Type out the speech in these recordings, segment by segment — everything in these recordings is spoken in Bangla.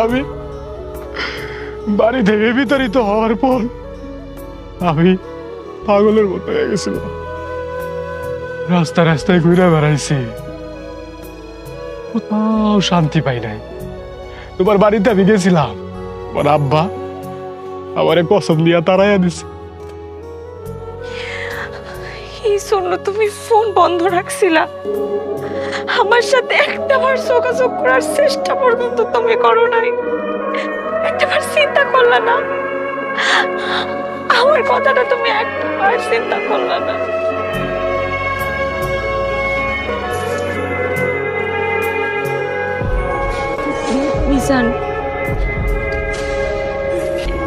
আমি বাড়ি থেকে বিতাড়িত হওয়ার পর আমি পাগলের মতো হয়ে গেছিলাম। রাস্তায় রাস্তায় ঘুরে বেড়াইছি, কোথাও শান্তি পাই নাই। তোমার বাড়িতে আমি গেছিলাম, আমার আব্বা আমারে কসম দিয়া তাড়াইয়া দিছে। এই জন্য তুমি ফোন বন্ধ রাখছিলা, আমার সাথে একটাবার যোগাযোগ করার চেষ্টা পর্যন্ত তুমি করো নাই, একটাবার চিন্তা করলা না, আমার কথাটা তুমি একটাবার চিন্তা করলা না। মিজান,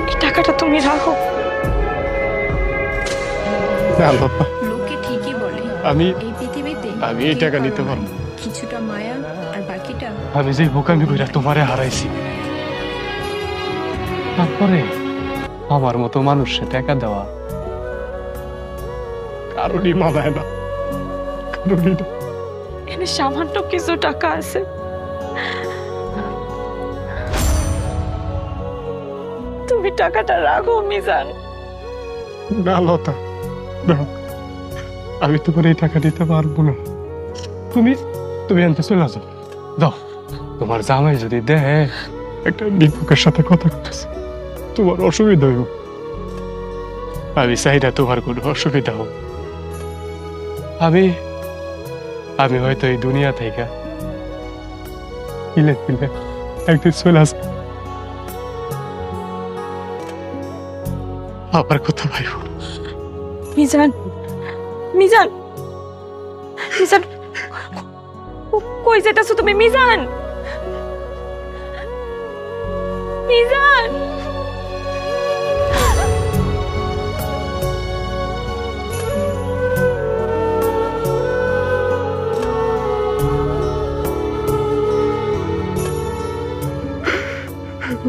এই টাকাটা তুমি রাখো। না বাবা, লোকে ঠিকই বলে আমি এই পৃথিবীতে আমি এই টাকা নিতে পারবো। কিছুটা মায়া আর বাকিটা আমি যে বোকামি কইরা তোমারে হারাইছি, তারপরে আমার মতো মানুষে টাকা দেওয়া কারণই মানায় না, কারণই না। এনে সামান্য কিছু টাকা আছে, তুমি টাকাটা রাখো মিজান। না লতা, না, আমি তোমার এই টাকা দিতে পারবো না। তুমি তুমি আনতে চলে যাও, দাও। তোমার জামাই যদি দেয়, একটা দীপকের সাথে কথা করতেছে, তোমার অসুবিধা হইব। আমি চাই না তোমার কোনো অসুবিধা হোক। আমি আমি হয়তো এই দুনিয়া থেকে হিলে হিলে একদিন চলে আসবো, আবার কথা ভাইব। মিজান, মিজান, মিজান, কই যেতেছো তুমি মিজান? মিজান,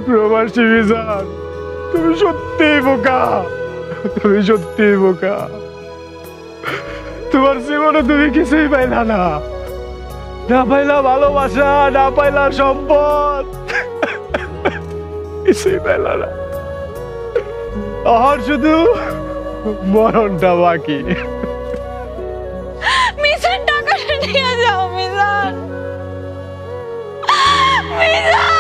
প্রবাসী মিজান, তুমি সত্যি বোকা, তুমি সত্যি বোকা। তোমার জীবনে তুমি কিছুই পাইলা না, না পাইলা ভালোবাসা, না পাইলা সম্পদ, কিছুই পাইলা না। আর শুধু মরণটা বাকি। মিজান, টাকাটা নিয়ে যাও মিজান, মিজান।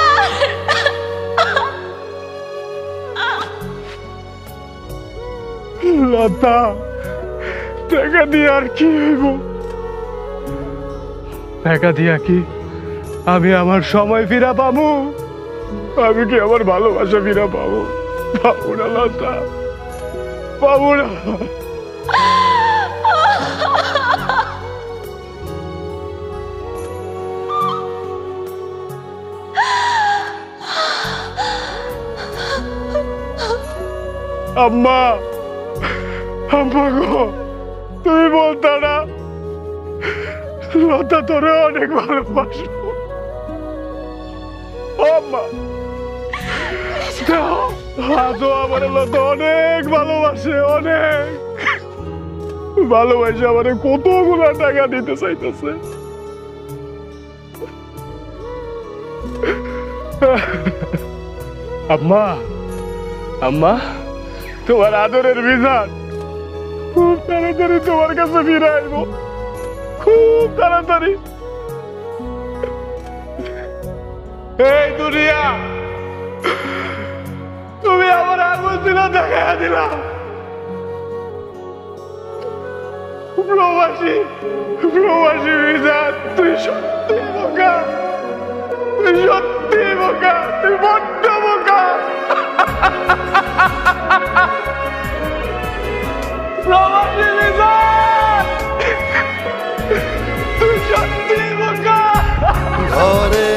লতা, টাকা দিয়ে আর কি হইব? টাকা দিয়া কি আমি আমার সময় ফিরা পাবো? আমি কি আমার ভালোবাসা ফিরা পাবো? পাবো না লতা, পাবো না। আম্মা, আম্মা গো, তুমি বলতা না লতা তোরে অনেক ভালোবাসবো? আম্মা, আজও আমার লতা অনেক ভালোবাসে, অনেক ভালোবাসে, আমার কতগুলো টাকা দিতে চাইতেছে। আম্মা, আম্মা, তোমার আদরের মিজান খুব তাড়াতাড়ি তোমার কাছে ফিরে আসবো, খুব তাড়াতাড়ি। এই দুনিয়া, তুমি আমার আগুন দিল, দেখা দিলাম। প্রবাসী, প্রবাসী মিজান, তুই সত্যি বোকা, তুই সত্যি বোকা, তুই বড্ড বোকা। প্রবাসী মিজান, তুই সত্যি বোকা। ঘরে